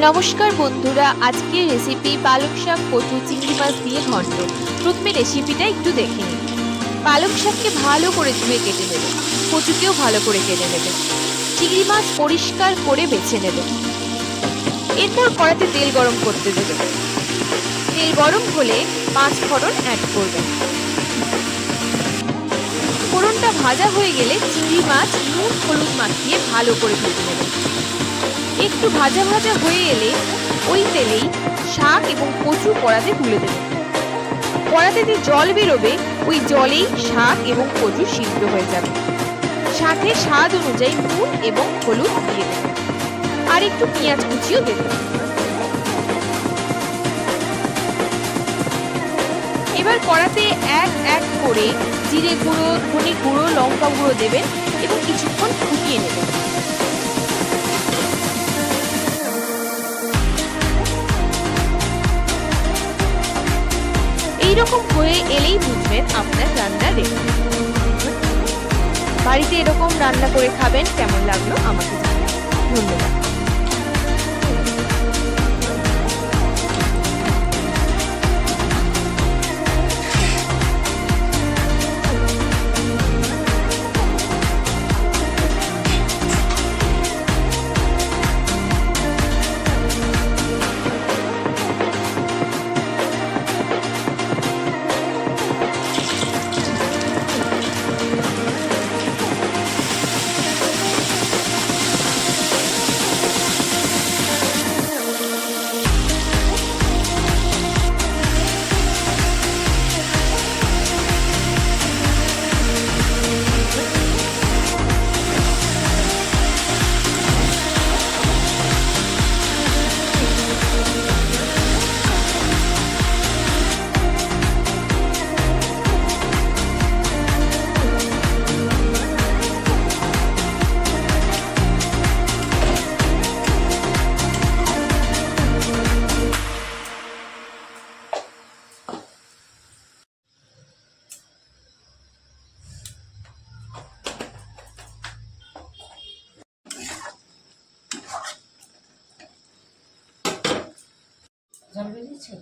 নমস্কার বন্ধুরা, আজকের রেসিপি পালং শাক কচু চিংড়ি মাছ দিয়ে ঘন্ট। প্রথমে রেসিপিটা একটু দেখে নিন। পালং শাককে ভালো করে ধুয়ে কেটে নেবেন, কচুকেও ভালো করে কেটে নেবেন, চিংড়ি মাছ পরিষ্কার করে বেছে নেবেন। এরপর কড়াতে তেল গরম করতে দেবেন। তেল গরম হলে 5 ফোড়ন অ্যাড করবেন। ফোড়নটা ভাজা হয়ে গেলে চিংড়ি মাছ নুন হলুদ মাখিয়ে ভালো করে ভেজে নেবেন। একটু ভাজা ভাজা হয়ে এলে ওই তেলেই শাক এবং কচু কড়াতে তুলে দেবেন। কড়াতে যে জল বেরোবে ওই জলেই শাক এবং কচু সিদ্ধ হয়ে যাবে। সাথে স্বাদ অনুযায়ী নুন এবং হলুদ দিয়ে দেবেন, আর একটু পেঁয়াজ কুচিও দেবেন। এবার কড়াতে এক এক করে জিরে গুঁড়ো, ধনে গুঁড়ো, লঙ্কা গুঁড়ো দেবেন এবং কিছুক্ষণ ফুটিয়ে নেবেন। এইরকম হয়ে এলেই বুঝবেন আপনার রান্না রেডি। বাড়িতে এরকম রান্না করে খাবেন, কেমন লাগলো আমাকে জানাবেন। ধন্যবাদ। জল বেরিয়েছে।